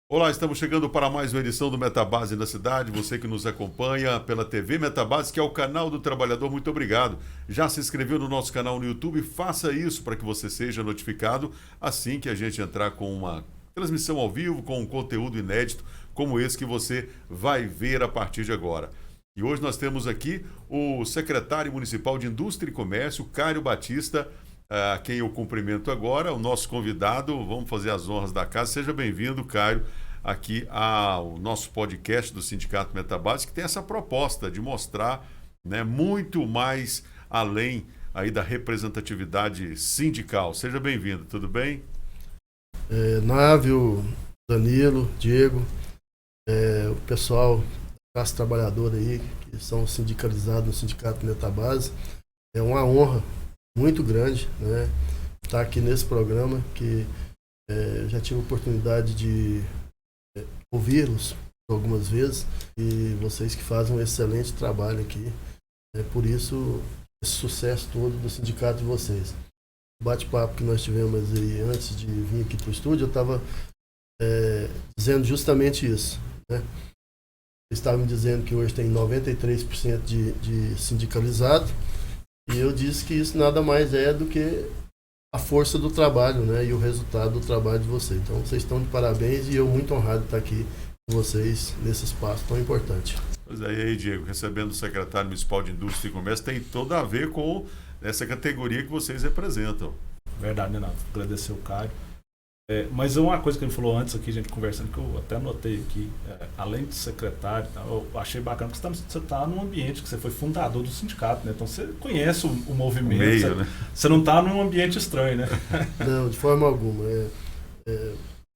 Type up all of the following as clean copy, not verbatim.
Olá, estamos chegando para mais uma edição do Metabase na Cidade. Você que nos acompanha pela TV Metabase, que é o canal do trabalhador, muito obrigado. Já se inscreveu no nosso canal no YouTube? Faça isso para que você seja notificado assim que a gente entrar com uma transmissão ao vivo, com um conteúdo inédito como esse que você vai ver a partir de agora. E hoje nós temos aqui o secretário municipal de Indústria e Comércio, Cário Batista, a quem eu cumprimento agora, o nosso convidado. Vamos fazer as honras da casa. Seja bem-vindo, Cário, aqui ao nosso podcast do Sindicato Metabase, que tem essa proposta de mostrar, né, muito mais além aí da representatividade sindical. Seja bem-vindo, tudo bem? Návio, Danilo, Diego, o pessoal, classe trabalhadora aí, que são sindicalizados no Sindicato Metabase. É uma honra muito grande, né, estar aqui nesse programa, que já tive a oportunidade de ouvi-los algumas vezes, e vocês que fazem um excelente trabalho aqui. Por isso, esse sucesso todo do sindicato de vocês. O bate-papo que nós tivemos aí antes de vir aqui para o estúdio, eu estava dizendo justamente isso, né? Vocês estavam me dizendo que hoje tem 93% de sindicalizado, e eu disse que isso nada mais é do que a força do trabalho, né, e o resultado do trabalho de vocês. Então, vocês estão de parabéns, e eu muito honrado de estar aqui com vocês nesse espaço tão importante. Pois é, e aí, Diego, recebendo o secretário municipal de Indústria e Comércio, tem tudo a ver com essa categoria que vocês representam. Verdade, né, Renato? Agradecer o Cário. Mas uma coisa que ele falou antes aqui, a gente conversando, que eu até anotei aqui, além de secretário, eu achei bacana que você está num ambiente que você foi fundador do sindicato, né? Então você conhece o movimento, meio, né? Você não está num ambiente estranho, né? Não, de forma alguma.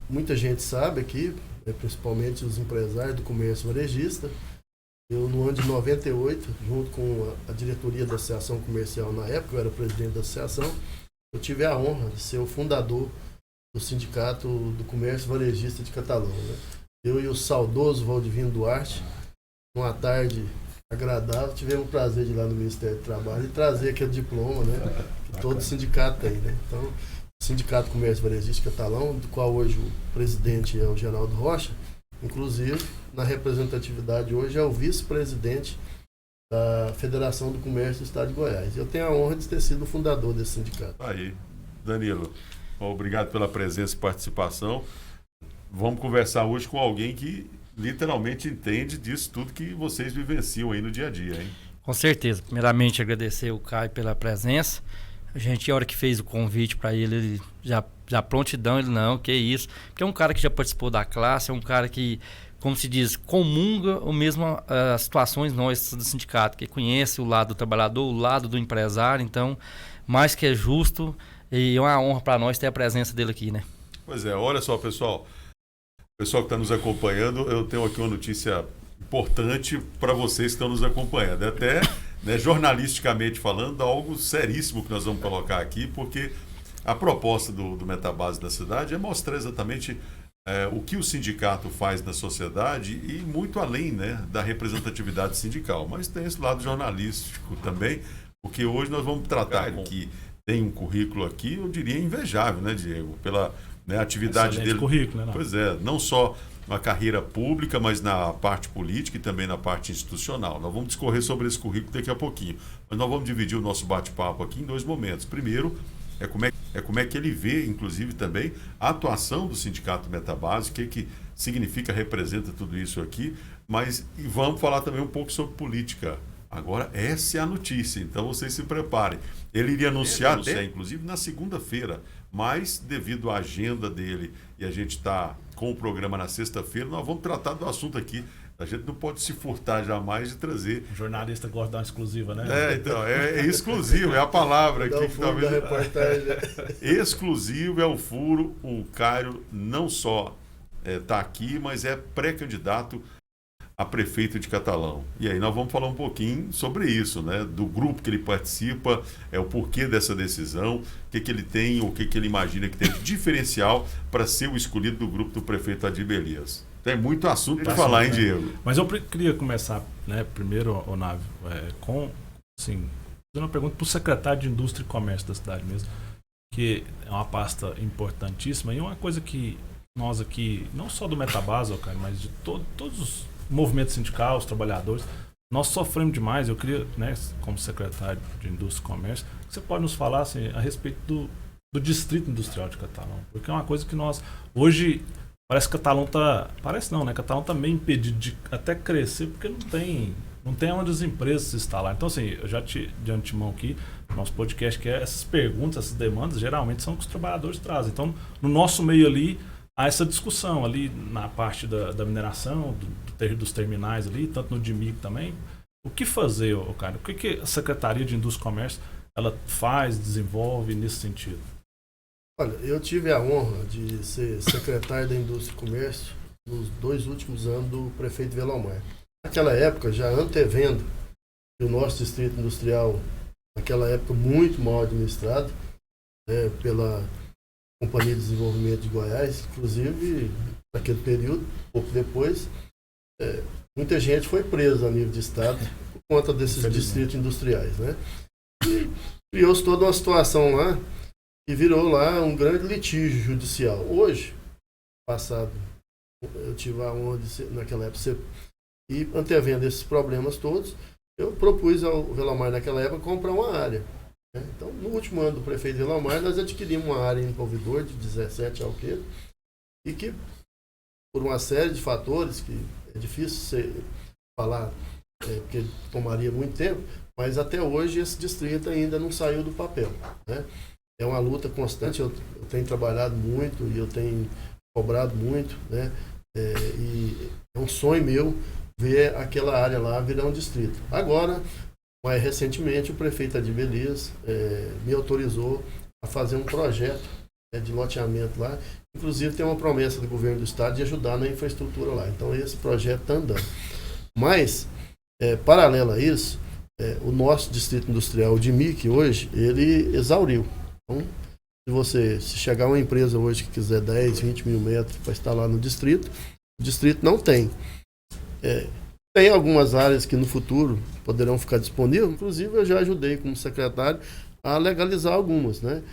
Muita gente sabe aqui, principalmente os empresários do comércio varejista. Eu, no ano de 98, junto com a diretoria da Associação Comercial, na época, eu era presidente da associação, eu tive a honra de ser o fundador do Sindicato do Comércio Varejista de Catalão, né? Eu e o saudoso Valdivino Duarte, uma tarde agradável, tivemos o prazer de ir lá no Ministério do Trabalho e trazer aquele diploma, né, que todo sindicato tem, né? Então, o Sindicato do Comércio Varejista de Catalão, do qual hoje o presidente é o Geraldo Rocha, inclusive, na representatividade hoje, é o vice-presidente da Federação do Comércio do Estado de Goiás. Eu tenho a honra de ter sido o fundador desse sindicato. Aí, Danilo, obrigado pela presença e participação. Vamos conversar hoje com alguém que literalmente entende disso tudo que vocês vivenciam aí no dia a dia, hein? Com certeza. Primeiramente, agradecer o Caio pela presença. A gente, a hora que fez o convite para ele já prontidão, ele não, que isso. Porque é um cara que já participou da classe, é um cara que, como se diz, comunga o mesmo as situações nós do sindicato, que conhece o lado do trabalhador, o lado do empresário. Então, mais que é justo, e é uma honra para nós ter a presença dele aqui, né? Pois é, olha só, pessoal. Pessoal que está nos acompanhando, eu tenho aqui uma notícia importante para vocês que estão nos acompanhando. Até, né, jornalisticamente falando, algo seríssimo que nós vamos colocar aqui, porque a proposta do Metabase da Cidade é mostrar exatamente o que o sindicato faz na sociedade e muito além, né, da representatividade sindical. Mas tem esse lado jornalístico também, porque hoje nós vamos tratar que tem um currículo aqui, eu diria invejável, né, Diego? Pela, né, atividade Excelente dele. Currículo, né? Pois é, não só na carreira pública, mas na parte política e também na parte institucional. Nós vamos discorrer sobre esse currículo daqui a pouquinho. Mas nós vamos dividir o nosso bate-papo aqui em dois momentos. Primeiro, como é que ele vê, inclusive, também a atuação do Sindicato Metabase, o que significa, representa tudo isso aqui. E vamos falar também um pouco sobre política. Agora, essa é a notícia, então vocês se preparem. Ele iria anunciar, inclusive, na segunda-feira, mas devido à agenda dele e a gente está com o programa na sexta-feira, nós vamos tratar do assunto aqui. A gente não pode se furtar jamais de trazer. O jornalista gosta de dar uma exclusiva, né? Então, é exclusivo, é a palavra aqui que talvez. Exclusivo é o furo. O Cário não só está aqui, mas é pré-candidato a prefeito de Catalão. E aí nós vamos falar um pouquinho sobre isso, né? Do grupo que ele participa, o porquê dessa decisão, o que ele tem, o que ele imagina que tem de diferencial para ser o escolhido do grupo do prefeito Adir Elias. Tem muito assunto para falar, hein, Diego? Mas eu queria começar, né, primeiro, Návio, com, assim, fazendo uma pergunta para o secretário de Indústria e Comércio da cidade mesmo, que é uma pasta importantíssima e uma coisa que nós aqui, não só do Metabase, cara, mas de todos os movimentos sindicais, os trabalhadores, nós sofremos demais. Eu queria, né, como secretário de Indústria e Comércio, que você pode nos falar assim, a respeito do Distrito Industrial de Catalão, porque é uma coisa que nós, hoje, parece que Catalão tá, parece não, né, Catalão tá meio impedido de até crescer, porque não tem onde as empresas se instalar. Então, assim, eu já de antemão aqui, nosso podcast, que é essas perguntas, essas demandas, geralmente são que os trabalhadores trazem. Então, no nosso meio ali, há essa discussão ali na parte da mineração, dos terminais ali, tanto no DIMIC também. O que fazer, cara? O que a Secretaria de Indústria e Comércio ela faz, desenvolve nesse sentido? Olha, eu tive a honra de ser secretário da Indústria e Comércio nos 2 últimos anos do prefeito Velomar. Naquela época, já antevendo que o nosso distrito industrial, naquela época muito mal administrado, né, pela Companhia de Desenvolvimento de Goiás, inclusive naquele período, pouco depois, muita gente foi presa a nível de estado por conta desses distritos industriais, né? E criou-se toda uma situação lá que virou lá um grande litígio judicial. Hoje, passado, eu tive a honra de ser, naquela época, e antevendo esses problemas todos, eu propus ao Velomar naquela época comprar uma área. Então, no último ano do prefeito Velomar, nós adquirimos uma área em Polvidor de 17 alqueires e que, por uma série de fatores, que é difícil falar, porque tomaria muito tempo, mas até hoje esse distrito ainda não saiu do papel, né? É uma luta constante, eu tenho trabalhado muito e eu tenho cobrado muito, né? E é um sonho meu ver aquela área lá virar um distrito. Agora, mais recentemente, o prefeito Adir Elias me autorizou a fazer um projeto de loteamento lá. Inclusive, tem uma promessa do governo do estado de ajudar na infraestrutura lá. Então, esse projeto está andando. Mas, paralelo a isso, o nosso distrito industrial, o DIMIC, hoje, ele exauriu. Então, se chegar uma empresa hoje que quiser 10, 20 mil metros para instalar no distrito, o distrito não tem. Tem algumas áreas que no futuro poderão ficar disponíveis, inclusive eu já ajudei como secretário a legalizar algumas, né?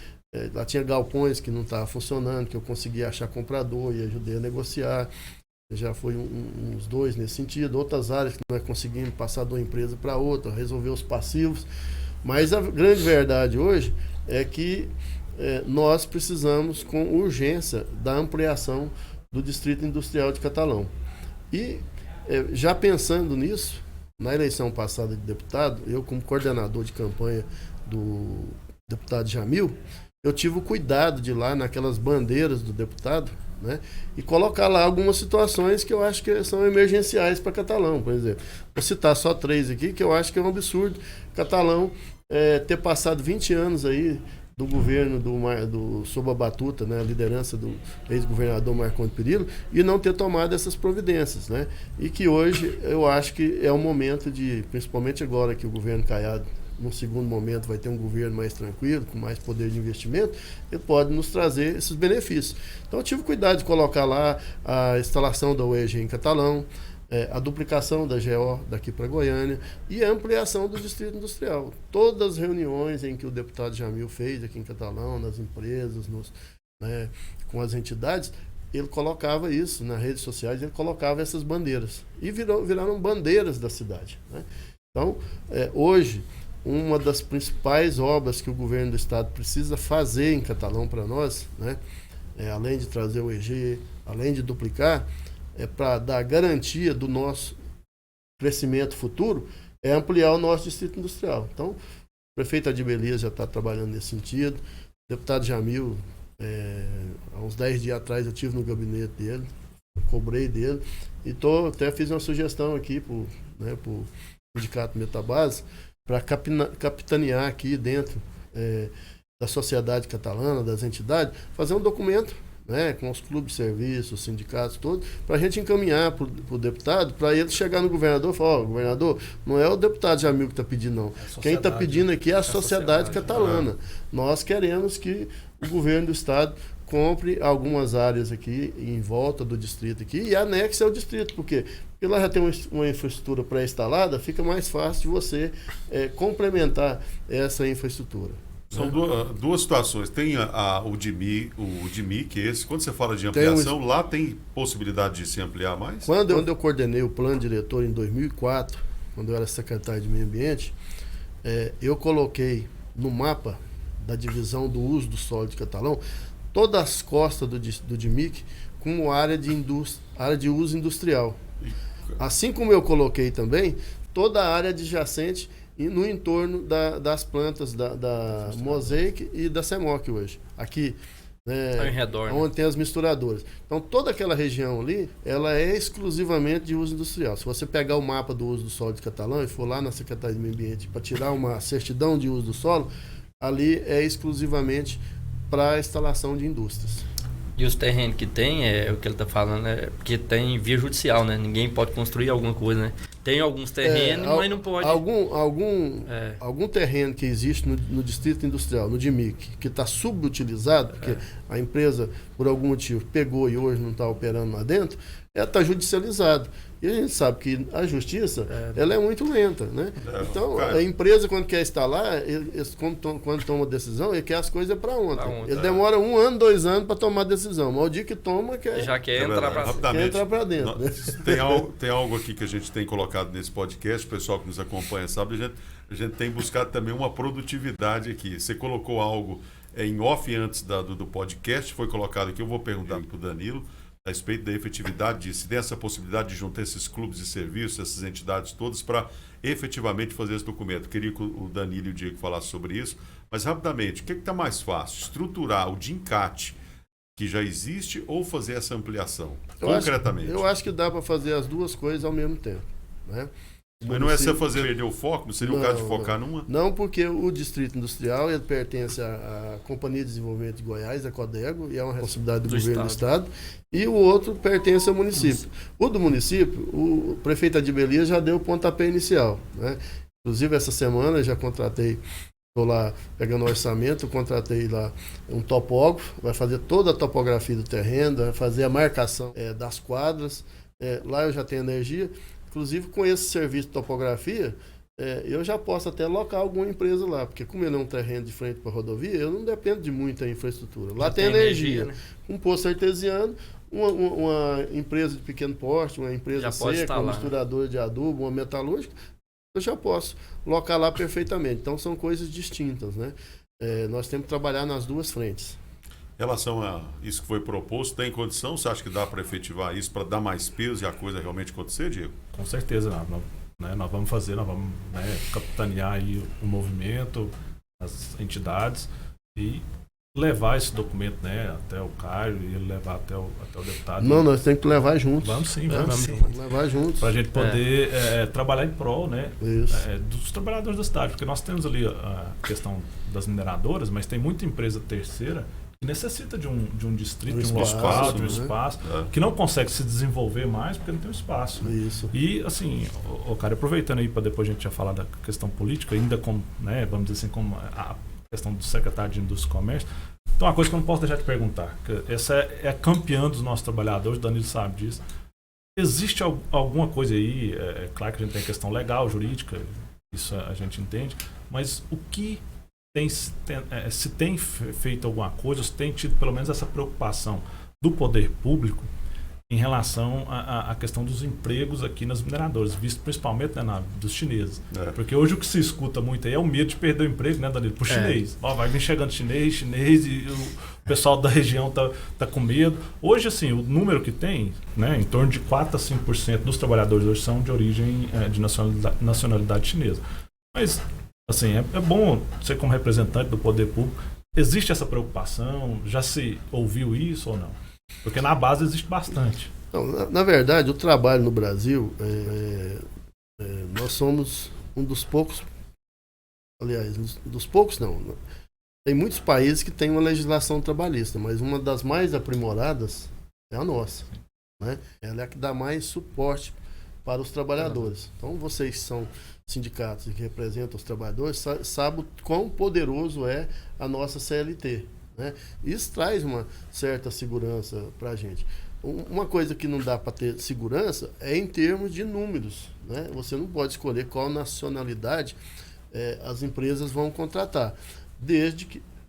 Lá tinha galpões que não estavam funcionando, que eu consegui achar comprador e ajudei a negociar. Já foi uns 2 nesse sentido. Outras áreas que nós conseguimos passar de uma empresa para outra, resolver os passivos. Mas a grande verdade hoje é que nós precisamos com urgência da ampliação do Distrito Industrial de Catalão. E já pensando nisso, na eleição passada de deputado, eu como coordenador de campanha do deputado Jamil, eu tive o cuidado de ir lá naquelas bandeiras do deputado, né, e colocar lá algumas situações que eu acho que são emergenciais para Catalão, por exemplo. Vou citar só 3 aqui, que eu acho que é um absurdo Catalão ter passado 20 anos aí do governo sob a batuta, né, a liderança do ex-governador Marcondes Perillo, e não ter tomado essas providências, né? E que hoje eu acho que é o momento de, principalmente agora que o governo Caiado, num segundo momento, vai ter um governo mais tranquilo, com mais poder de investimento, ele pode nos trazer esses benefícios. Então eu tive cuidado de colocar lá a instalação da UEG em Catalão, a duplicação da GO daqui para Goiânia e a ampliação do Distrito Industrial. Todas as reuniões em que o deputado Jamil fez aqui em Catalão, nas empresas, com as entidades, ele colocava isso nas redes sociais, ele colocava essas bandeiras. E viraram bandeiras da cidade, né? Então, hoje, uma das principais obras que o governo do estado precisa fazer em Catalão para nós, né, além de trazer o EG, além de duplicar, para dar garantia do nosso crescimento futuro, é ampliar o nosso distrito industrial. Então, o prefeito Adir Elias já está trabalhando nesse sentido. O deputado Jamil, há uns 10 dias atrás, eu estive no gabinete dele, cobrei dele, e até fiz uma sugestão aqui para o Sindicato Metabase, para capitanear aqui dentro da sociedade catalana, das entidades, fazer um documento, né, com os clubes de serviço, os sindicatos todos, para a gente encaminhar para o deputado, para ele chegar no governador e falar: governador, não é o deputado Jamil que está pedindo, não. Quem está pedindo aqui é a sociedade catalana. Nós queremos que o governo do estado compre algumas áreas aqui em volta do distrito aqui e anexe ao distrito. Por quê? Porque lá já tem uma infraestrutura pré-instalada, fica mais fácil de você complementar essa infraestrutura. São duas situações. Tem o DIMIC, esse. Quando você fala de ampliação, lá tem possibilidade de se ampliar mais? Quando eu coordenei o plano diretor em 2004, quando eu era secretário de Meio Ambiente, eu coloquei no mapa da divisão do uso do solo de Catalão todas as costas do DIMIC como área de uso industrial. Assim como eu coloquei também toda a área adjacente no entorno das plantas da Mosaic e da Semoc hoje. Aqui, em redor, onde tem as misturadoras. Então, toda aquela região ali, ela é exclusivamente de uso industrial. Se você pegar o mapa do uso do solo de Catalão e for lá na Secretaria de Meio Ambiente para tirar uma certidão de uso do solo, ali é exclusivamente para a instalação de indústrias. E os terrenos que tem, o que ele está falando, porque tem via judicial, né? Ninguém pode construir alguma coisa, né? Tem alguns terrenos, mas não pode. Algum terreno que existe no Distrito Industrial, no DIMIC, que está subutilizado, porque a empresa, por algum motivo, pegou e hoje não está operando lá dentro, está judicializado. E a gente sabe que a justiça ela é muito lenta, né? Então, a empresa, quando quer instalar, quando toma decisão, ele quer as coisas para ontem. Ele demora 1 ano, 2 anos para tomar decisão. Mas o dia que toma, já quer entrar para dentro. Né? Tem algo aqui que a gente tem colocado nesse podcast, o pessoal que nos acompanha sabe, a gente tem buscado também uma produtividade aqui. Você colocou algo em off antes do podcast, foi colocado aqui, eu vou perguntar para o Danilo, a respeito da efetividade, se tem essa possibilidade de juntar esses clubes de serviço, essas entidades todas, para efetivamente fazer esse documento. Queria que o Danilo e o Diego falassem sobre isso, mas rapidamente, o que está mais fácil? Estruturar o DINCAT, que já existe, ou fazer essa ampliação? Concretamente. Eu acho que dá para fazer as duas coisas ao mesmo tempo, né? Mas não é você perder o foco? Não seria o caso de focar numa? Não, porque o Distrito Industrial ele pertence à Companhia de Desenvolvimento de Goiás, a Codego, e é uma responsabilidade do governo do Estado. E o outro pertence ao município. O do município, o prefeito Adir Elias já deu o pontapé inicial, né? Inclusive, essa semana já contratei, estou lá pegando o orçamento, contratei lá um topógrafo, vai fazer toda a topografia do terreno, vai fazer a marcação das quadras. Lá eu já tenho energia. Inclusive, com esse serviço de topografia, eu já posso até alocar alguma empresa lá, porque como ele é um terreno de frente para a rodovia, eu não dependo de muita infraestrutura. Lá tem energia, né? Um poço artesiano, uma empresa de pequeno porte, uma empresa seca, uma misturadora de adubo, uma metalúrgica, eu já posso alocar lá perfeitamente. Então, são coisas distintas, né? Nós temos que trabalhar nas duas frentes. Em relação a isso que foi proposto, tem condição? Você acha que dá para efetivar isso, para dar mais peso e a coisa realmente acontecer, Diego? Com certeza, nós vamos fazer, nós vamos capitanear aí o movimento, as entidades e levar esse documento até o Caio e ele levar até o deputado. Não, nós temos que levar juntos. Vamos sim, vamos levar juntos. Para a gente poder trabalhar em prol dos trabalhadores da cidade, porque nós temos ali a questão das mineradoras, mas tem muita empresa terceira que necessita de um distrito, de um local, de um espaço, que não consegue se desenvolver mais porque não tem espaço. Né? Isso. E, assim, cara, aproveitando aí para depois a gente já falar da questão política, ainda como, vamos dizer assim, como a questão do secretário de Indústria e Comércio. Então, uma coisa que eu não posso deixar de perguntar, que essa é a campeã dos nossos trabalhadores, o Danilo sabe disso. Existe alguma coisa aí, claro que a gente tem questão legal, jurídica, isso a gente entende, mas o que se tem feito alguma coisa, se tem tido pelo menos essa preocupação do poder público em relação à questão dos empregos aqui nas mineradoras, visto principalmente dos chineses. Porque hoje o que se escuta muito aí é o medo de perder o emprego, né, Danilo? Pro chinês. Vai vir chegando chinês e o pessoal da região tá com medo. Hoje, assim, o número que tem, em torno de 4 a 5% dos trabalhadores hoje são de origem de nacionalidade chinesa. Mas assim, é bom você como representante do poder público, existe essa preocupação? Já se ouviu isso ou não? Porque na base existe bastante. Não, na verdade, o trabalho no Brasil, nós somos um dos poucos, aliás, dos poucos não. Tem muitos países que têm uma legislação trabalhista, mas uma das mais aprimoradas é a nossa. Né? Ela é a que dá mais suporte para os trabalhadores. Então, vocês que são sindicatos que representam os trabalhadores sabem quão poderoso é a nossa CLT. Né? Isso traz uma certa segurança para a gente. Uma coisa que não dá para ter segurança é em termos de números. Né? Você não pode escolher qual nacionalidade as empresas vão contratar.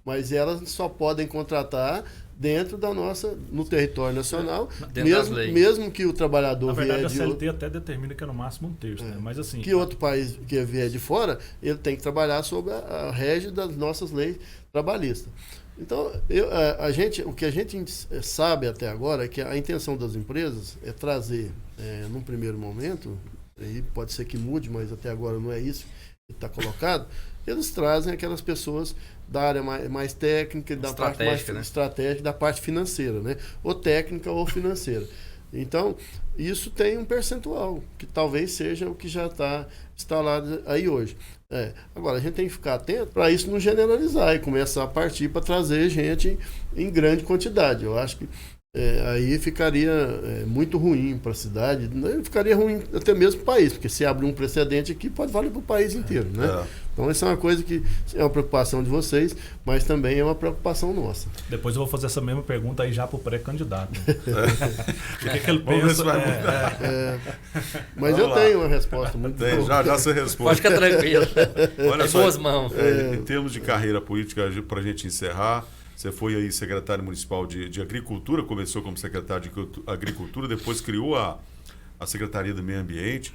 mas elas só podem contratar dentro da no território nacional, mesmo que o trabalhador Na verdade, vier a de CLT até determina que é no máximo 1/3, né? Mas assim... que outro país que vier de fora, ele tem que trabalhar sob a régide das nossas leis trabalhistas. Então, o que a gente sabe até agora é que a intenção das empresas é trazer, num primeiro momento, e pode ser que mude, mas até agora não é isso que está colocado, eles trazem aquelas pessoas da área mais técnica, da parte mais estratégica, da parte financeira, né? Ou técnica ou financeira. Então, isso tem um percentual, que talvez seja o que já está instalado aí hoje. Agora, a gente tem que ficar atento para isso não generalizar e começar a partir para trazer gente em grande quantidade. Eu acho que aí ficaria muito ruim para a cidade, ficaria ruim até mesmo para o país, porque se abrir um precedente aqui, pode valer para o país inteiro, né? Então, isso é uma coisa que é uma preocupação de vocês, mas também é uma preocupação nossa. Depois eu vou fazer essa mesma pergunta aí já para o pré-candidato. O que ele pensa? Mas eu tenho uma resposta muito boa. Já você responde. Pode ficar tranquilo. Olha só, boas mãos. Em termos de carreira política, para a gente encerrar, você foi aí secretário municipal de Agricultura, começou como secretário de Agricultura, depois criou a Secretaria do Meio Ambiente,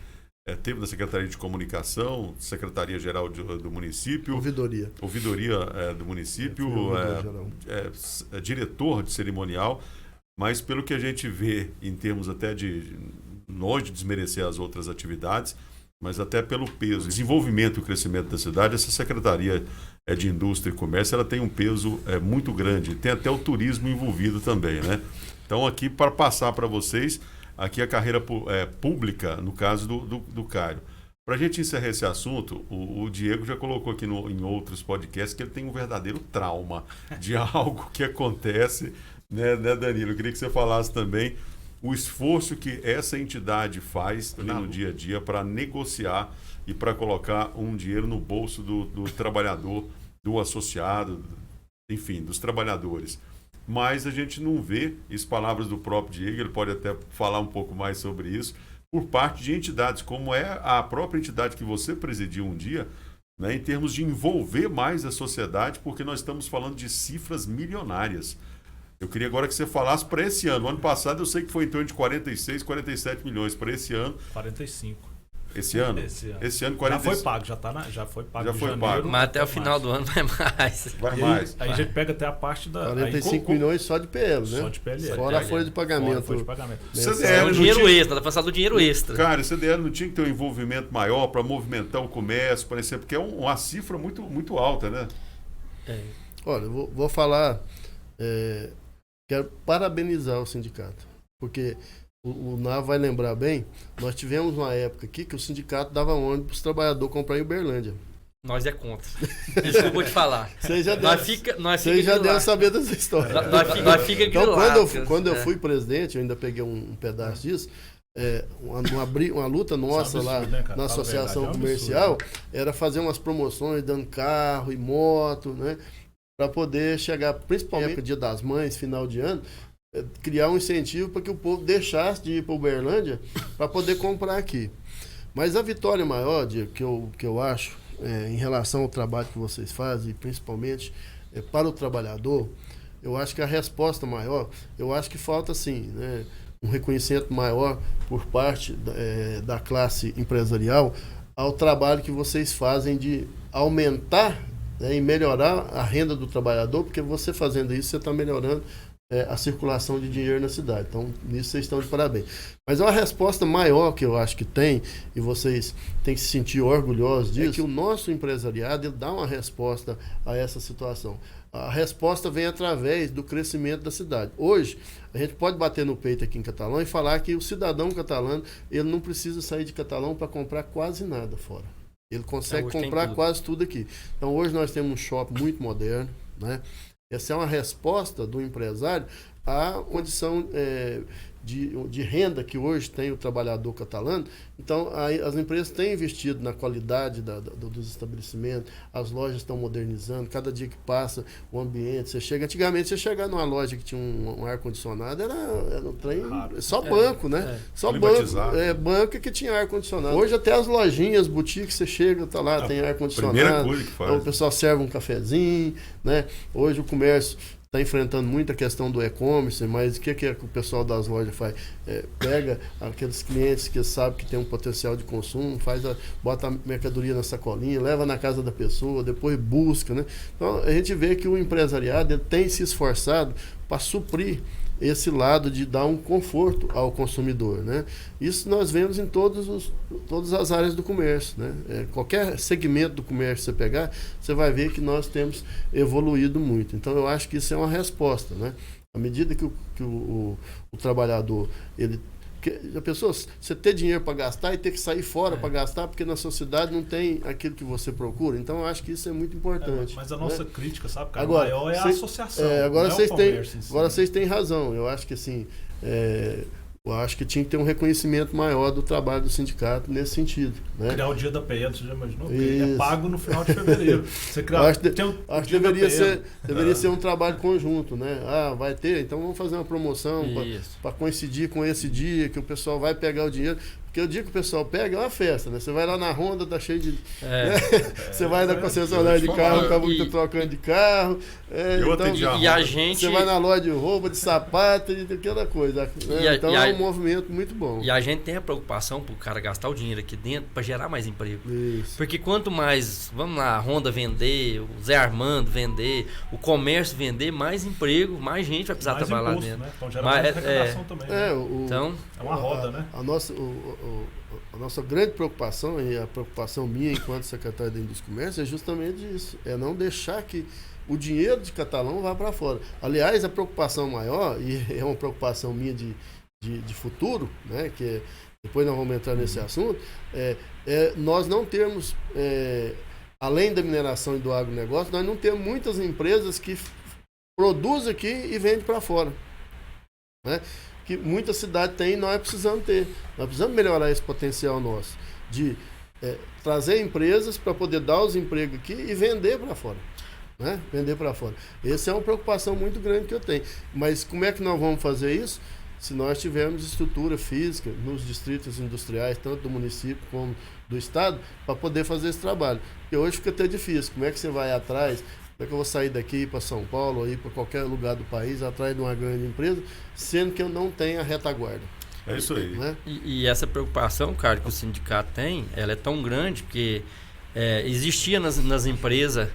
teve na Secretaria de Comunicação, Secretaria-Geral do Município. Ouvidoria do município, diretor de cerimonial, mas pelo que a gente vê em termos até de, longe de desmerecer as outras atividades, mas até pelo peso, desenvolvimento e crescimento da cidade, essa Secretaria de Indústria e Comércio, ela tem um peso muito grande, tem até o turismo envolvido também, né? Então aqui, para passar para vocês, aqui a carreira pública, no caso do Cário. Para a gente encerrar esse assunto, o Diego já colocou aqui em outros podcasts que ele tem um verdadeiro trauma de algo que acontece, né, Danilo? Eu queria que você falasse também o esforço que essa entidade faz no dia a dia para negociar e para colocar um dinheiro no bolso do trabalhador, do associado, enfim, dos trabalhadores. Mas a gente não vê, isso palavras do próprio Diego, ele pode até falar um pouco mais sobre isso, por parte de entidades, como é a própria entidade que você presidiu um dia, né, em termos de envolver mais a sociedade, porque nós estamos falando de cifras milionárias. Eu queria agora que você falasse para esse ano. O ano passado eu sei que foi em torno de 46, 47 milhões. Para esse ano... 45. Esse ano? Esse ano 46. Já foi pago, já foi pago. Já foi pago. Mas até o final do ano vai mais. Vai mais. Aí a gente pega até a parte da... 45 milhões só de PL, né? Só de PL. Fora a folha de pagamento. É o dinheiro extra, dá pra passar do dinheiro extra. Cara, o CDL não tinha que ter um envolvimento maior para movimentar o comércio, por exemplo, porque é uma cifra muito, muito alta, né? Olha, eu vou falar... Quero parabenizar o sindicato, porque o Nava vai lembrar bem, nós tivemos uma época aqui que o sindicato dava ônibus para os trabalhadores comprar em Uberlândia. Nós é contra. Isso que eu vou te falar. Vocês já devem saber dessa história. Nós fica então, quando eu fui presidente, eu ainda peguei um pedaço disso, uma luta nossa lá na associação comercial era fazer umas promoções dando carro e moto, né? Para poder chegar, principalmente no Dia das Mães, final de ano, criar um incentivo para que o povo deixasse de ir para Uberlândia para poder comprar aqui. Mas a vitória maior, que eu acho, em relação ao trabalho que vocês fazem, principalmente para o trabalhador, eu acho que a resposta maior, eu acho que falta sim, né, um reconhecimento maior por parte da classe empresarial ao trabalho que vocês fazem de aumentar e melhorar a renda do trabalhador, porque você fazendo isso, você está melhorando a circulação de dinheiro na cidade. Então, nisso vocês estão de parabéns. Mas uma resposta maior que eu acho que tem, e vocês têm que se sentir orgulhosos disso, é que o nosso empresariado ele dá uma resposta a essa situação. A resposta vem através do crescimento da cidade. Hoje, a gente pode bater no peito aqui em Catalão e falar que o cidadão catalano ele não precisa sair de Catalão para comprar quase nada fora. Ele consegue comprar quase tudo aqui. Então, hoje nós temos um shopping muito moderno, né? Essa é uma resposta do empresário à condição de renda que hoje tem o trabalhador catalão. Então, as empresas têm investido na qualidade dos estabelecimentos, as lojas estão modernizando, cada dia que passa o ambiente, antigamente você chegar numa loja que tinha um ar-condicionado, era um trem, só banco, né? Só banco que tinha ar-condicionado. Hoje até as lojinhas, boutiques, você chega, tá lá, tem ar-condicionado. Primeira coisa que faz. O pessoal serve um cafezinho, né? Hoje o comércio está enfrentando muita questão do e-commerce, mas o que o pessoal das lojas faz? Pega aqueles clientes que sabem que tem um potencial de consumo, bota a mercadoria na sacolinha, leva na casa da pessoa, depois busca, né? Então a gente vê que o empresariado ele tem se esforçado para suprir esse lado de dar um conforto ao consumidor, né? Isso nós vemos em todas as áreas do comércio, né? Qualquer segmento do comércio que você pegar, você vai ver que nós temos evoluído muito. Então eu acho que isso é uma resposta, né? À medida que o trabalhador, a pessoa, você ter dinheiro para gastar e ter que sair fora para gastar, porque na sociedade não tem aquilo que você procura. Então, eu acho que isso é muito importante. Mas a nossa crítica, sabe, cara, agora, maior é a associação. Agora não é o comércio em si. vocês têm razão. Eu acho que assim, eu acho que tinha que ter um reconhecimento maior do trabalho do sindicato nesse sentido, né? Criar o dia da PE, você já imaginou? Isso. É pago no final de fevereiro. Você criar, acho que deveria ser um trabalho conjunto, né? Vai ter, então vamos fazer uma promoção para coincidir com esse dia que o pessoal vai pegar o dinheiro. Porque o dia que o pessoal pega é uma festa, né? Você vai lá na Honda, tá cheio de... Você vai na concessionária de carro, acaba trocando de carro. E a gente... Você vai na loja de roupa, de sapato, e aquela coisa. Então é um movimento muito bom. E a gente tem a preocupação pro cara gastar o dinheiro aqui dentro para gerar mais emprego. Isso. Porque quanto mais, vamos lá, a Honda vender, o Zé Armando vender, o comércio vender, mais emprego, mais gente vai precisar trabalhar lá dentro. Né? Então gera mais arrecadação também. Então, é uma roda, né? A nossa grande preocupação, e a preocupação minha enquanto secretário da Indústria e Comércio, é justamente isso. É não deixar que o dinheiro de Catalão vá para fora. Aliás, a preocupação maior, e é uma preocupação minha de futuro, né, que depois nós vamos entrar nesse assunto, nós não termos, além da mineração e do agronegócio, nós não temos muitas empresas que produzem aqui e vendem para fora, né? Que muita cidade tem e nós precisamos ter. Nós precisamos melhorar esse potencial nosso de trazer empresas para poder dar os empregos aqui e vender para fora. Né? Vender para fora. Essa é uma preocupação muito grande que eu tenho. Mas como é que nós vamos fazer isso? Se nós tivermos estrutura física nos distritos industriais, tanto do município como do estado, para poder fazer esse trabalho. Porque hoje fica até difícil. Como é que você vai atrás? Como é que eu vou sair daqui para São Paulo ou ir para qualquer lugar do país atrás de uma grande empresa, sendo que eu não tenho a retaguarda? É isso aí. Né? E essa preocupação, cara, que o sindicato tem, ela é tão grande porque existia nas empresas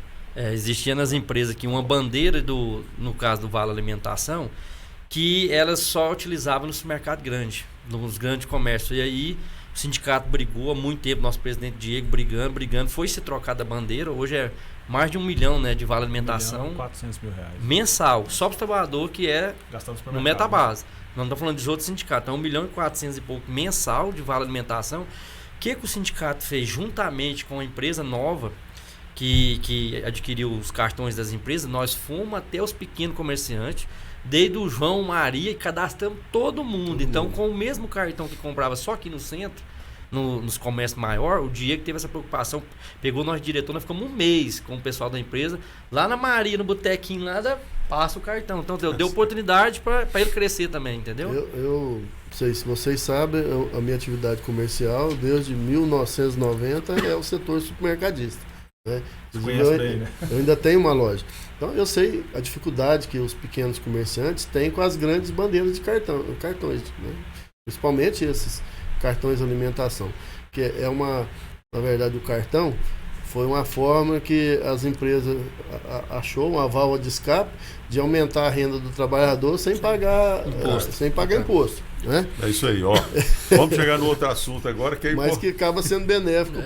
que uma bandeira no caso do Vale Alimentação, que elas só utilizavam no supermercado grande, nos grandes comércios. E aí o sindicato brigou há muito tempo, nosso presidente Diego brigando, foi se trocar da bandeira. Hoje é mais de 1 milhão, né, de Vale Alimentação. 400 mil reais. Mensal, só para o trabalhador que é no Metabase. Não estamos falando de outros sindicatos. Então, 1 milhão e 400 e pouco mensal de Vale Alimentação. O que o sindicato fez juntamente com a empresa nova que adquiriu os cartões das empresas? Nós fomos até os pequenos comerciantes, desde o João, Maria, e cadastramos todo mundo. Então, com o mesmo cartão que comprava só aqui no centro, nos comércios maiores, o Diego teve essa preocupação, pegou nosso diretor, nós ficamos um mês com o pessoal da empresa, lá na Maria, no botequinho lá, passa o cartão. Então, deu oportunidade para ele crescer também, entendeu? Eu não sei se vocês sabem, a minha atividade comercial, desde 1990, é o setor supermercadista. Né? Eu ainda tenho uma loja. Então eu sei a dificuldade que os pequenos comerciantes têm com as grandes bandeiras de cartões, né? Principalmente esses cartões de alimentação, que na verdade o cartão foi uma forma que as empresas achou uma válvula de escape de aumentar a renda do trabalhador sem pagar imposto, né? É isso aí, ó. Vamos chegar no outro assunto agora que mas que acaba sendo benéfico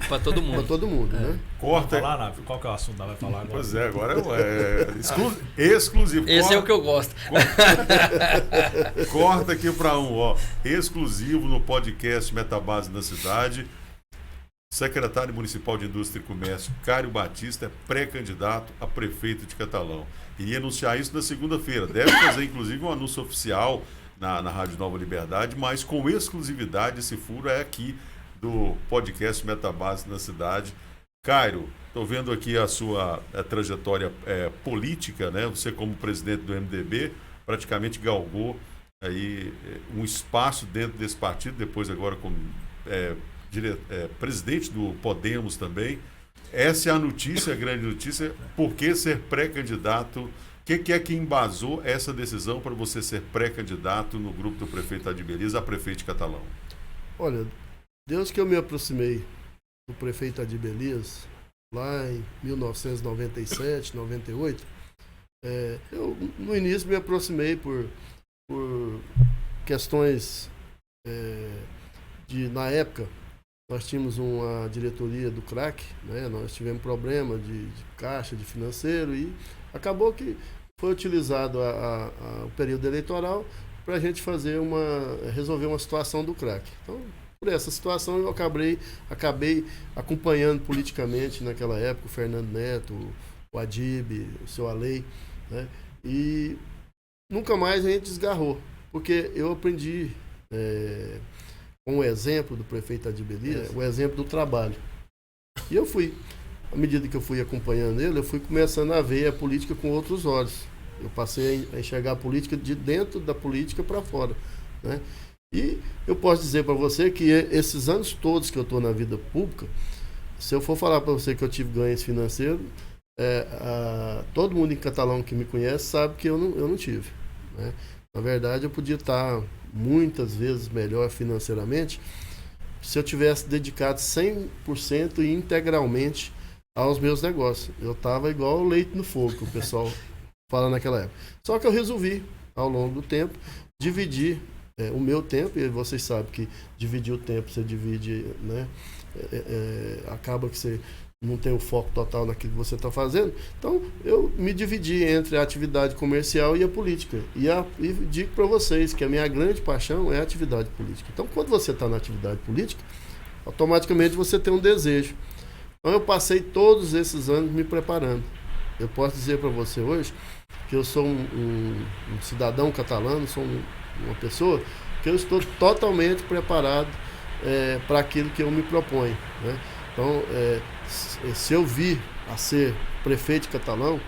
para todo mundo, né? Corta. Vai falar, qual que é o assunto que vai falar agora? Pois é, agora exclusivo. Esse é o que eu gosto. Corta aqui para exclusivo no podcast Metabase na Cidade. Secretário Municipal de Indústria e Comércio, Cário Batista, é pré-candidato a prefeito de Catalão. Iria anunciar isso na segunda-feira. Deve fazer, inclusive, um anúncio oficial na Rádio Nova Liberdade, mas com exclusividade, esse furo é aqui do podcast Metabase na Cidade. Cairo, estou vendo aqui a sua trajetória política, né? Você como presidente do MDB praticamente galgou aí um espaço dentro desse partido, depois agora como presidente do Podemos também. Essa é a notícia, a grande notícia. Por que ser pré-candidato? O que é que embasou essa decisão para você ser pré-candidato no grupo do prefeito Adir Elias a prefeito de Catalão? Olha, desde que eu me aproximei do prefeito Adir Elias, lá em 1997, 98, eu no início me aproximei por questões na época, nós tínhamos uma diretoria do CRAC, né? Nós tivemos problema de caixa, de financeiro, e acabou que foi utilizado o período eleitoral para a gente resolver uma situação do CRAC. Então, por essa situação, eu acabei acompanhando politicamente naquela época o Fernando Neto, o Adib, o seu Alei, né? E nunca mais a gente desgarrou, porque eu aprendi com o exemplo do prefeito Adir Elias, o exemplo do trabalho. E eu à medida que eu fui acompanhando ele, eu fui começando a ver a política com outros olhos. Eu passei a enxergar a política de dentro da política para fora, né? E eu posso dizer para você que esses anos todos que eu estou na vida pública, se eu for falar para você que eu tive ganhos financeiros, todo mundo em Catalão que me conhece sabe que eu não tive, né? Na verdade, eu podia estar muitas vezes melhor financeiramente se eu tivesse dedicado 100% e integralmente aos meus negócios. Eu estava igual o leite no fogo, que o pessoal fala naquela época. Só que eu resolvi, ao longo do tempo, dividir o meu tempo, e vocês sabem que dividir o tempo, você divide, né? Acaba que você não tem o foco total naquilo que você está fazendo. Então, eu me dividi entre a atividade comercial e a política. E digo para vocês que a minha grande paixão é a atividade política. Então, quando você está na atividade política, automaticamente você tem um desejo. Então, eu passei todos esses anos me preparando. Eu posso dizer para você hoje que eu sou um cidadão catalano, sou uma pessoa que eu estou totalmente preparado para aquilo que eu me proponho, né? Então, se eu vir a ser prefeito de Catalão,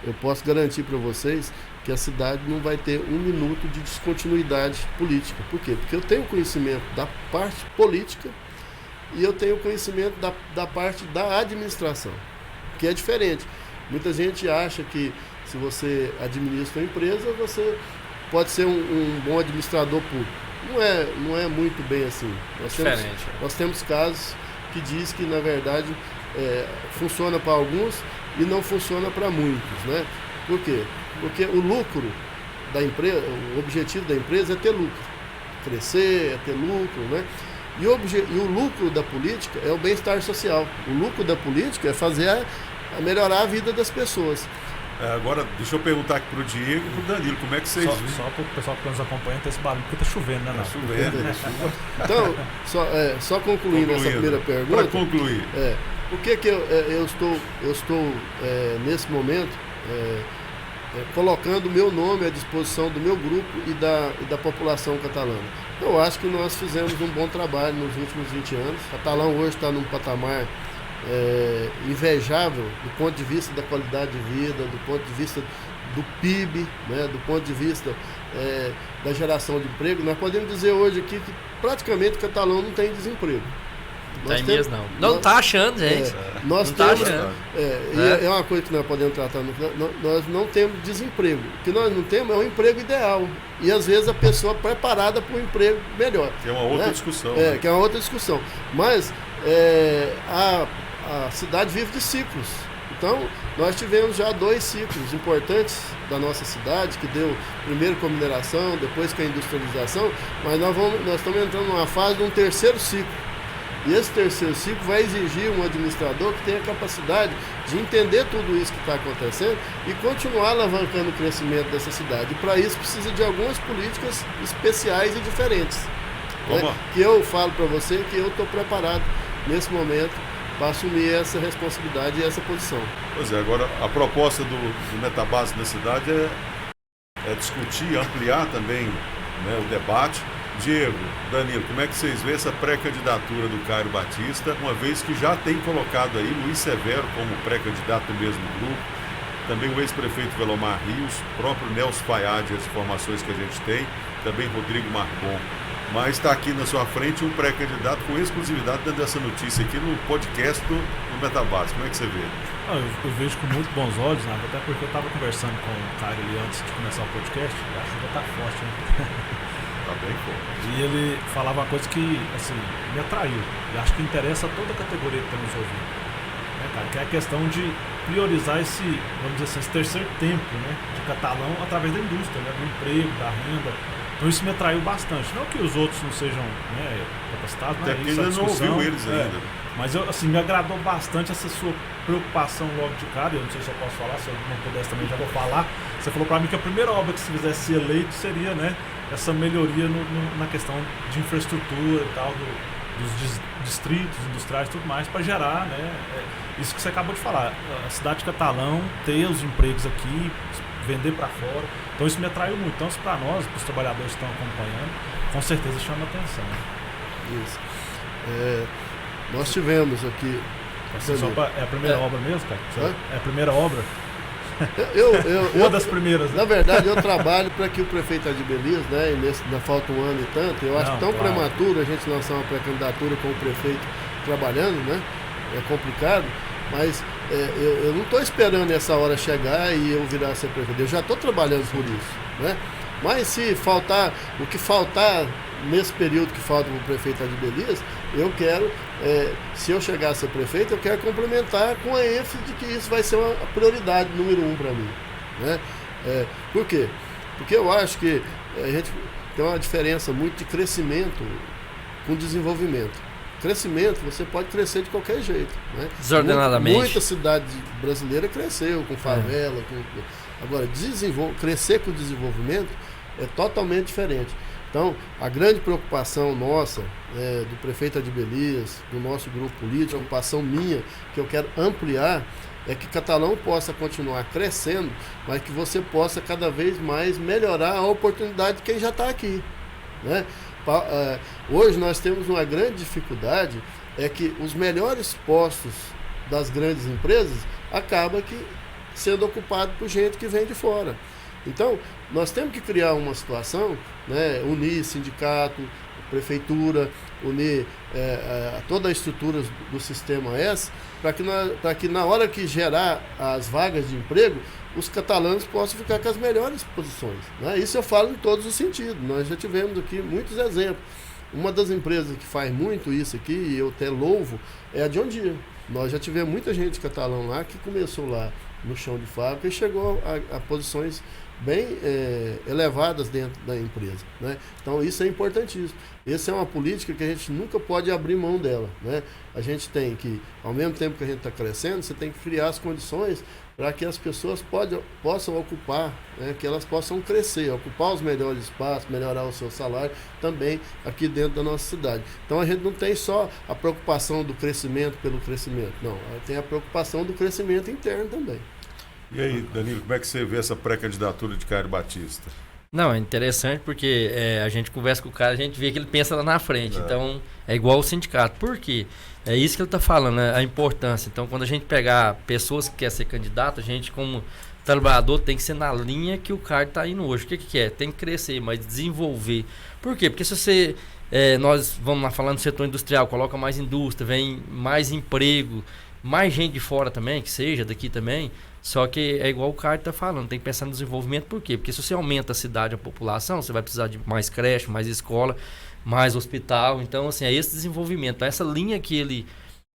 eu posso garantir para vocês que a cidade não vai ter um minuto de descontinuidade política. Por quê? Porque eu tenho conhecimento da parte política e eu tenho conhecimento da parte da administração, que é diferente. Muita gente acha que se você administra uma empresa, você pode ser um bom administrador público. Não é muito bem assim. Nós temos casos que diz que, na verdade, funciona para alguns e não funciona para muitos, né? Por quê? Porque o lucro da empresa, o objetivo da empresa é ter lucro, crescer, é ter lucro, né? E o lucro da política é o bem-estar social. O lucro da política é fazer melhorar a vida das pessoas. Agora, deixa eu perguntar aqui pro Diego e pro Danilo, como é que vocês viram? Só para o pessoal que nos acompanha ter esse barulho, porque tá chovendo, né? Tá chovendo, né? Então, só concluindo essa primeira pergunta. Para concluir. Por que eu estou nesse momento colocando o meu nome à disposição do meu grupo e da população catalana? Eu acho que nós fizemos um bom trabalho nos últimos 20 anos. Catalão hoje está num patamar invejável do ponto de vista da qualidade de vida, do ponto de vista do PIB, né, do ponto de vista da geração de emprego. Nós podemos dizer hoje aqui que praticamente o Catalão não tem desemprego. Não tem mesmo, não. Não está achando, gente. Nós não temos, tá achando. É uma coisa que nós podemos tratar. Nós não temos desemprego. O que nós não temos é um emprego ideal. E às vezes a pessoa preparada para um emprego melhor. Que é uma outra discussão. Né? Que é uma outra discussão. Mas a cidade vive de ciclos. Então, nós tivemos já 2 ciclos importantes da nossa cidade, que deu primeiro com a mineração, depois com a industrialização, mas nós estamos entrando numa fase de um 3º ciclo. E esse 3º ciclo vai exigir um administrador que tenha capacidade de entender tudo isso que está acontecendo e continuar alavancando o crescimento dessa cidade. E para isso precisa de algumas políticas especiais e diferentes. Né? Que eu falo para você que eu estou preparado nesse momento para assumir essa responsabilidade e essa posição. Pois é, agora a proposta do Metabase na cidade é discutir, ampliar também né, o debate. Diego, Danilo, como é que vocês veem essa pré-candidatura do Caio Batista, uma vez que já tem colocado aí Luiz Severo como pré-candidato do mesmo grupo, também o ex-prefeito Velomar Rios, próprio Nelson Fayad, as informações que a gente tem, também Rodrigo Marcon. Mas está aqui na sua frente um pré-candidato com exclusividade dando essa notícia aqui no podcast do Metabase. Como é que você vê? Eu vejo com muito bons olhos, né? Até porque eu estava conversando com o Caio ali antes de começar o podcast, e a chuva tá forte, né? Tá bem forte. E ele falava uma coisa que, assim, me atraiu. E acho que interessa a toda a categoria que está nos ouvindo. Né, cara? Que é a questão de priorizar esse, vamos dizer assim, esse terceiro tempo, né? De Catalão através da indústria, né? Do emprego, da renda. Então isso me atraiu bastante. Não que os outros não sejam, né, capacitados, até porque ainda não ouviu eles ainda. Mas eu, assim, me agradou bastante essa sua preocupação logo de cara. Eu não sei se eu posso falar, se eu não pudesse também já vou falar. Você falou para mim que a primeira obra que se fizesse eleito seria, né, essa melhoria na questão de infraestrutura e tal, dos distritos industriais e tudo mais, para gerar, né, isso que você acabou de falar. A cidade de Catalão, ter os empregos aqui, vender para fora. Então isso me atraiu muito. Então isso para nós, para os trabalhadores que estão acompanhando, com certeza chama atenção. Isso. Nós tivemos aqui... É a primeira obra mesmo, cara? É a primeira obra? Uma das primeiras. Né? Na verdade, eu trabalho para que o prefeito Adir Elias, né, e ainda falta um ano e tanto, eu acho tão prematuro a gente lançar uma pré-candidatura com o prefeito trabalhando, né? É complicado, mas eu não estou esperando essa hora chegar e eu virar ser prefeito. Eu já estou trabalhando por isso, né? Mas se faltar, o que faltar nesse período que falta para o prefeito Adir Elias, eu quero, se eu chegar a ser prefeito, eu quero complementar com a ênfase de que isso vai ser uma prioridade número 1 para mim, né? Por quê? Porque eu acho que a gente tem uma diferença muito de crescimento com desenvolvimento. Crescimento, você pode crescer de qualquer jeito, né? Desordenadamente. Muita cidade brasileira cresceu com favela, agora crescer com desenvolvimento é totalmente diferente. Então, a grande preocupação nossa, do prefeito Adir Elias, do nosso grupo político, a preocupação minha, que eu quero ampliar, é que Catalão possa continuar crescendo, mas que você possa cada vez mais melhorar a oportunidade de quem já está aqui, né? Hoje nós temos uma grande dificuldade, é que os melhores postos das grandes empresas acabam sendo ocupados por gente que vem de fora. Então, nós temos que criar uma situação, né, unir sindicato, prefeitura, unir toda a estrutura do sistema S, para que na hora que gerar as vagas de emprego, os catalanos possam ficar com as melhores posições, né? Isso eu falo em todos os sentidos. Nós já tivemos aqui muitos exemplos. Uma das empresas que faz muito isso aqui, e eu até louvo, é a John Deere. Nós já tivemos muita gente catalão lá que começou lá no chão de fábrica e chegou a posições bem elevadas dentro da empresa, né? Então isso é importantíssimo. Essa é uma política que a gente nunca pode abrir mão dela, né? A gente tem que, ao mesmo tempo que a gente está crescendo, você tem que criar as condições para que as pessoas possam ocupar, né? Que elas possam crescer, ocupar os melhores espaços, melhorar o seu salário também aqui dentro da nossa cidade. Então a gente não tem só a preocupação do crescimento pelo crescimento, não. Tem a preocupação do crescimento interno também. E aí, Danilo, como é que você vê essa pré-candidatura de Caio Batista? Não, é interessante porque a gente conversa com o cara, a gente vê que ele pensa lá na frente. Então, é igual o sindicato. Por quê? É isso que ele está falando, né? A importância. Então, quando a gente pegar pessoas que querem ser candidato, a gente, como trabalhador, tem que ser na linha que o cara está indo hoje. O que é? Tem que crescer, mas desenvolver. Por quê? Porque se você... nós vamos lá falando do setor industrial, coloca mais indústria, vem mais emprego, mais gente de fora também, que seja daqui também. Só que é igual o Caio está falando, tem que pensar no desenvolvimento. Por quê? Porque se você aumenta a cidade, a população, você vai precisar de mais creche, mais escola, mais hospital. Então, assim, é esse desenvolvimento. Então, essa linha que ele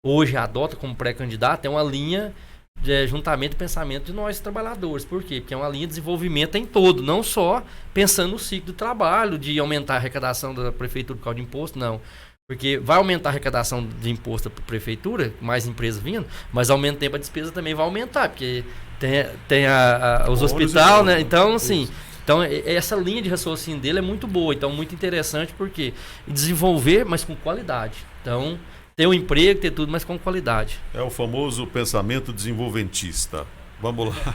hoje adota como pré-candidato é uma linha de juntamento e pensamento de nós trabalhadores. Por quê? Porque é uma linha de desenvolvimento em todo, não só pensando no ciclo do trabalho, de aumentar a arrecadação da prefeitura por causa de imposto, não. Porque vai aumentar a arrecadação de imposto para a prefeitura, mais empresas vindo, mas ao mesmo tempo a despesa também vai aumentar, porque tem os hospitais, né? Então, assim, essa linha de raciocínio dele é muito boa, então muito interessante, porque desenvolver, mas com qualidade. Então, ter um emprego, ter tudo, mas com qualidade. É o famoso pensamento desenvolventista. Vamos lá.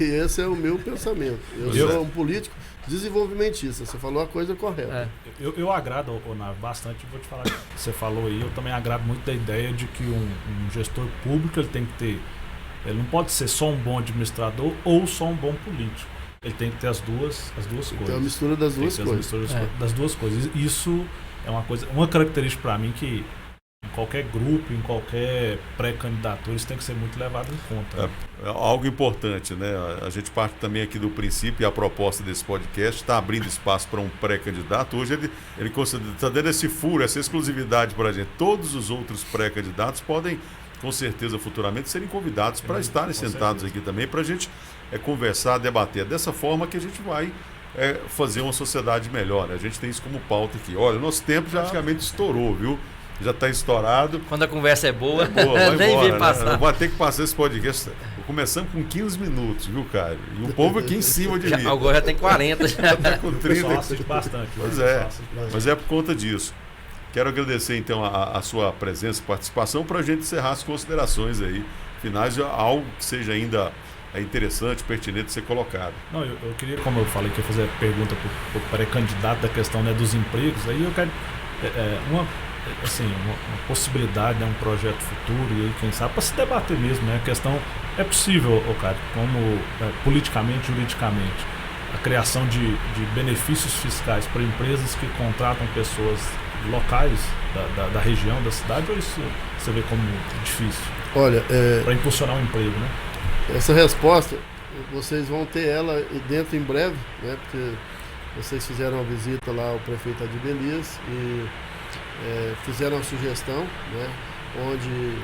E esse é o meu pensamento. Eu sou um político desenvolvimentista. Você falou a coisa correta. Eu agrado, Onar, bastante. Vou te falar que você falou aí. Eu também agrado muito da ideia de que um gestor público ele tem que ter. Ele não pode ser só um bom administrador ou só um bom político. Ele tem que ter as duas coisas. Tem uma mistura das duas coisas. Das duas coisas. Isso é uma característica para mim que em qualquer grupo, em qualquer pré-candidatura, isso tem que ser muito levado em conta. É algo importante, né? A gente parte também aqui do princípio e a proposta desse podcast está abrindo espaço para um pré-candidato. Hoje ele está dando esse furo, essa exclusividade para a gente. Todos os outros pré-candidatos podem, com certeza, futuramente, serem convidados para estarem sentados aqui também, para a gente conversar, debater. Dessa forma que a gente vai fazer uma sociedade melhor. A gente tem isso como pauta aqui. Olha, o nosso tempo já praticamente estourou, viu? Já está estourado. Quando a conversa é boa, vai nem embora, vem passar. Né? Vai ter que passar esse podcast. Começamos com 15 minutos, viu, Caio? E o povo aqui em cima de mim. Agora já tem 40. Já está com 30. O pessoal assiste bastante. Pois é, mas é por conta disso. Quero agradecer, então, a sua presença e participação para a gente encerrar as considerações aí finais, algo que seja ainda interessante, pertinente ser colocado. Não, eu queria, como eu falei, que ia fazer a pergunta para o pré-candidato da questão, né, dos empregos. Aí eu quero uma possibilidade, né, um projeto futuro, e aí, quem sabe, para se debater mesmo, né? A questão é possível, cara, como politicamente, juridicamente, a criação de benefícios fiscais para empresas que contratam pessoas locais da região, da cidade, ou isso você vê como difícil? Olha, para impulsionar o emprego, né? Essa resposta, vocês vão ter ela dentro em breve, né? Porque vocês fizeram uma visita lá ao prefeito Adir Elias e fizeram uma sugestão, né? Onde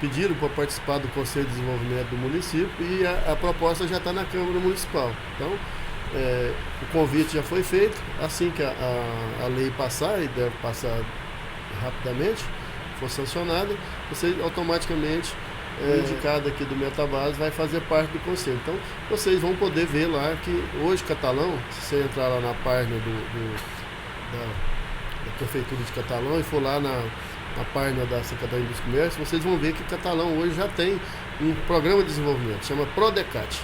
pediram para participar do Conselho de Desenvolvimento do município e a proposta já está na Câmara Municipal. Então, o convite já foi feito. Assim que a lei passar, e deve passar rapidamente, for sancionada, vocês automaticamente, indicado aqui do Metabase, vai fazer parte do conselho. Então, vocês vão poder ver lá que hoje Catalão, se você entrar lá na página da Prefeitura de Catalão e for lá na página da Secretaria de Indústria e Comércio, vocês vão ver que Catalão hoje já tem um programa de desenvolvimento, chama Prodecat.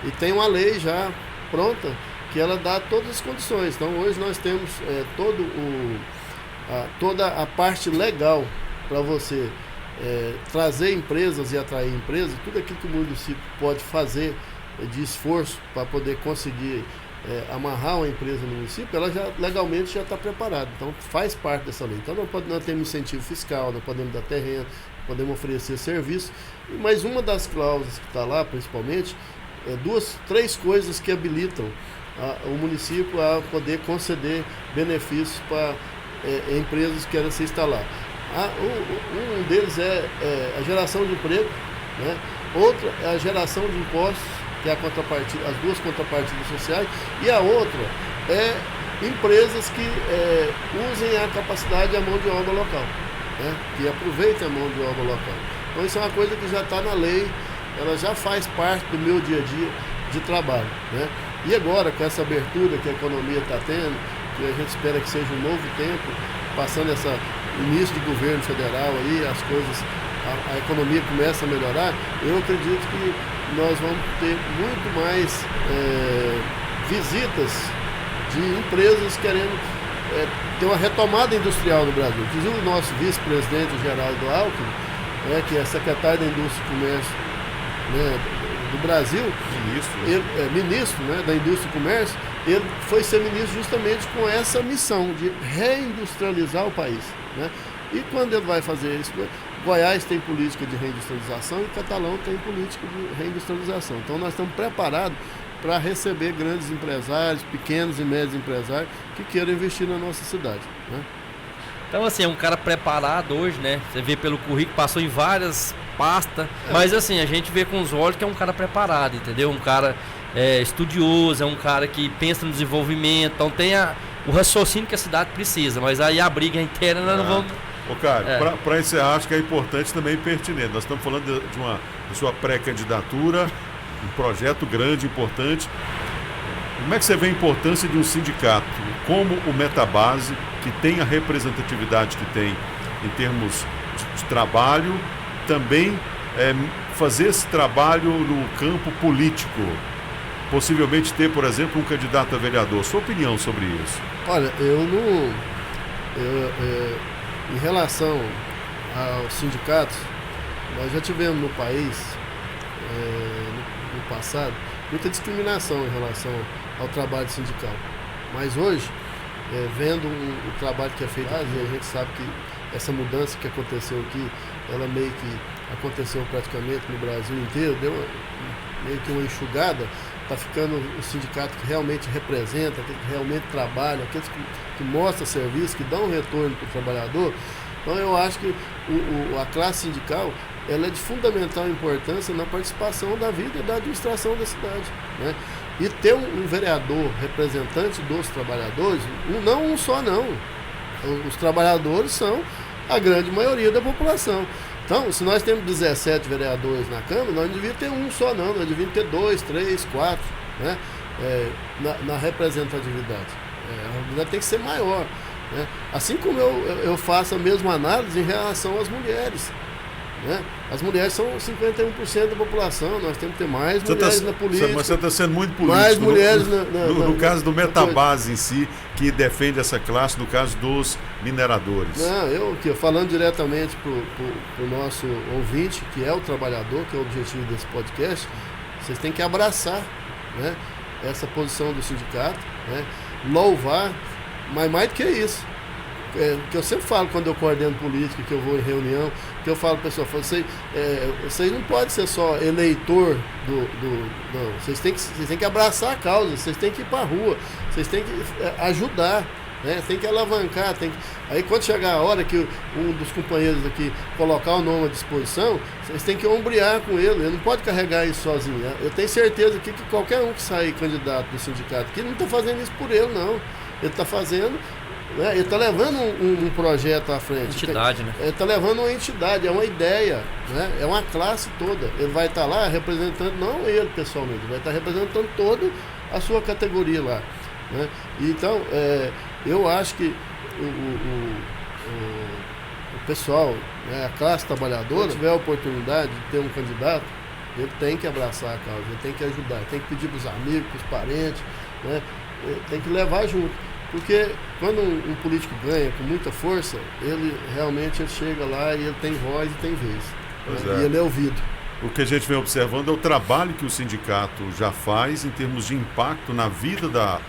E tem uma lei já pronta que ela dá todas as condições. Então, hoje nós temos toda a parte legal para você trazer empresas e atrair empresas, tudo aquilo que o município pode fazer de esforço para poder conseguir amarrar uma empresa no município, ela já legalmente já está preparada. Então faz parte dessa lei. Então não temos incentivo fiscal, não podemos dar terreno, podemos oferecer serviço. Mas uma das cláusulas que está lá, principalmente, três coisas que habilitam o município a poder conceder benefícios para empresas que querem se instalar. Um deles é a geração de emprego, né? Outra é a geração de impostos, que é a contrapartida, as duas contrapartidas sociais, e a outra é empresas que usem a capacidade e a mão de obra local, né? Que aproveitem a mão de obra local. Então isso é uma coisa que já está na lei, ela já faz parte do meu dia a dia de trabalho, né? E agora, com essa abertura que a economia está tendo, que a gente espera que seja um novo tempo, passando esse início de governo federal aí, as coisas, a economia começa a melhorar, eu acredito que nós vamos ter muito mais visitas de empresas querendo ter uma retomada industrial no Brasil. Inclusive o nosso vice-presidente Geraldo Alckmin, que é secretário da Indústria e Comércio, né, do Brasil, ministro, né, da Indústria e Comércio, ele foi ser ministro justamente com essa missão de reindustrializar o país, né? E quando ele vai fazer isso, Goiás tem política de reindustrialização e Catalão tem política de reindustrialização. Então nós estamos preparados para receber grandes empresários, pequenos e médios empresários que queiram investir na nossa cidade, né? Então, assim, é um cara preparado hoje, né? Você vê pelo currículo, passou em várias pastas, mas assim, a gente vê com os olhos que é um cara preparado, entendeu? Um cara estudioso, é um cara que pensa no desenvolvimento, então tem o raciocínio que a cidade precisa, mas aí a briga interna nós não vamos... Cara, para encerrar, acho que é importante também e pertinente. Nós estamos falando de sua pré-candidatura, um projeto grande, importante. Como é que você vê a importância de um sindicato como o Metabase, que tem a representatividade que tem em termos de trabalho, também fazer esse trabalho no campo político? Possivelmente ter, por exemplo, um candidato a vereador. Sua opinião sobre isso? Olha, em relação aos sindicatos, nós já tivemos no país, no passado, muita discriminação em relação ao trabalho sindical. Mas hoje, vendo o trabalho que é feito, e a gente sabe que essa mudança que aconteceu aqui, ela meio que aconteceu praticamente no Brasil inteiro, deu meio que uma enxugada. Está ficando o sindicato que realmente representa, aquele que realmente trabalha, aqueles que mostram serviço, que dão retorno para o trabalhador. Então eu acho que a classe sindical ela é de fundamental importância na participação da vida e da administração da cidade, né? E ter um vereador representante dos trabalhadores, não um só não. Os trabalhadores são a grande maioria da população. Então, se nós temos 17 vereadores na Câmara, nós não devíamos ter um só não, nós devíamos ter 2, 3, 4, né? Na representatividade. A representatividade tem que ser maior, né? Assim como eu faço a mesma análise em relação às mulheres, né? As mulheres são 51% da população, nós temos que ter mais mulheres na política. Mas você está sendo muito político. Mais mulheres no caso do Metabase em si, que defende essa classe, no caso dos mineradores. Não, falando diretamente para o nosso ouvinte, que é o trabalhador, que é o objetivo desse podcast, vocês têm que abraçar, né, essa posição do sindicato, né, louvar, mas mais do que isso. Que eu sempre falo quando eu coordeno política, que eu vou em reunião, que eu falo, pessoal, vocês não podem ser só eleitor não, vocês têm que abraçar a causa, vocês têm que ir para a rua, vocês têm que ajudar, né? Tem que alavancar, aí quando chegar a hora que um dos companheiros aqui colocar o nome à disposição, vocês têm que ombrear com ele não pode carregar isso sozinho, né? Eu tenho certeza que qualquer um que sair candidato do sindicato aqui não está fazendo isso por ele, não. Ele está fazendo, né? Ele está levando um projeto à frente. Entidade, né? Ele está levando uma entidade, é uma ideia, né? É uma classe toda. Ele vai estar lá representando, não ele pessoalmente, ele vai estar representando toda a sua categoria lá, né? Então, eu acho que o pessoal, né, a classe trabalhadora, se tiver a oportunidade de ter um candidato, ele tem que abraçar a causa, ele tem que ajudar, ele tem que pedir para os amigos, para os parentes, né? Tem que levar junto. Porque quando um político ganha com muita força, ele chega lá e ele tem voz e tem vez. Né? E ele é ouvido. O que a gente vem observando é o trabalho que o sindicato já faz em termos de impacto na vida da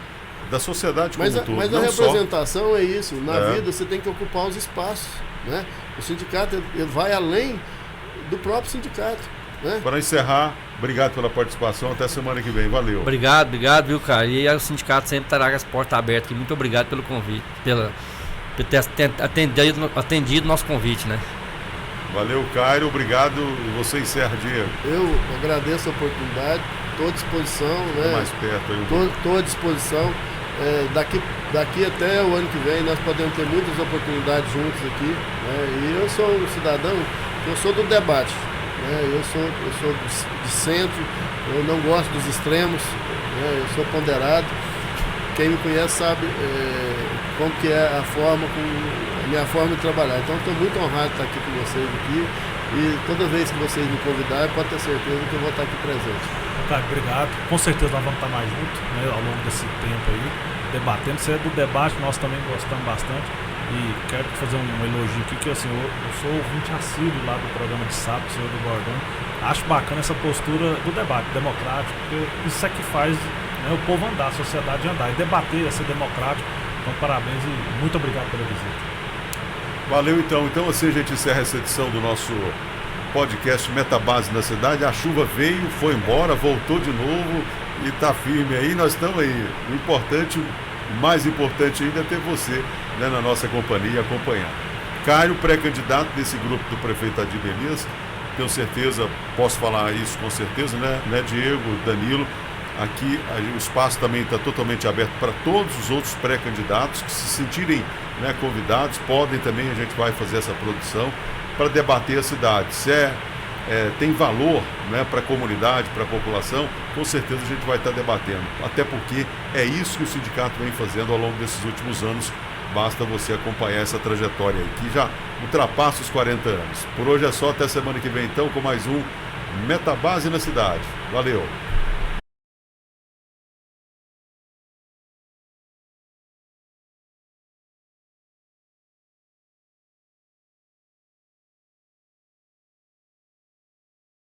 sociedade como um todo. Mas a representação é isso. Na vida você tem que ocupar os espaços, né? O sindicato ele vai além do próprio sindicato, né? Para encerrar, obrigado pela participação. Até semana que vem. Valeu. Obrigado, viu, cara? E o sindicato sempre terá as portas abertas aqui. Muito obrigado pelo convite, por ter atendido o nosso convite, né? Valeu, Caio. Obrigado. E você encerra, Diego. Eu agradeço a oportunidade. Estou à disposição, né? Mais perto aí. Estou à disposição. Daqui até o ano que vem nós podemos ter muitas oportunidades juntos aqui, né? E eu sou um cidadão, eu sou do debate. Eu sou de centro, eu não gosto dos extremos, né? Eu sou ponderado. Quem me conhece sabe como que é a minha forma de trabalhar. Então estou muito honrado de estar aqui com vocês aqui. E toda vez que vocês me convidarem, pode ter certeza que eu vou estar aqui presente. Cara, obrigado. Com certeza nós vamos estar mais juntos, né, ao longo desse tempo aí, debatendo. Você é do debate, nós também gostamos bastante. E quero fazer um elogio aqui, que assim, eu sou ouvinte assíduo lá do programa de sábado, senhor do Gordão. Acho bacana essa postura do debate democrático, porque isso é que faz, né, o povo andar, a sociedade andar. E debater é ser democrático. Então, parabéns e muito obrigado pela visita. Valeu, então. Então, assim, a gente encerra essa edição do nosso podcast Metabase na Cidade. A chuva veio, foi embora, voltou de novo e está firme aí. Nós estamos aí. O importante, o mais importante ainda é ter você, né, na nossa companhia acompanhando. Caio, pré-candidato desse grupo do prefeito Adir Elias. Tenho certeza, posso falar isso com certeza, né, Diego, Danilo. Aqui o espaço também está totalmente aberto para todos os outros pré-candidatos que se sentirem, né, convidados, podem também, a gente vai fazer essa produção para debater a cidade. Se tem valor, né, para a comunidade, para a população, com certeza a gente vai estar debatendo. Até porque é isso que o sindicato vem fazendo ao longo desses últimos anos. Basta você acompanhar essa trajetória aí, que já ultrapassa os 40 anos. Por hoje é só, até semana que vem então, com mais um Metabase na cidade. Valeu!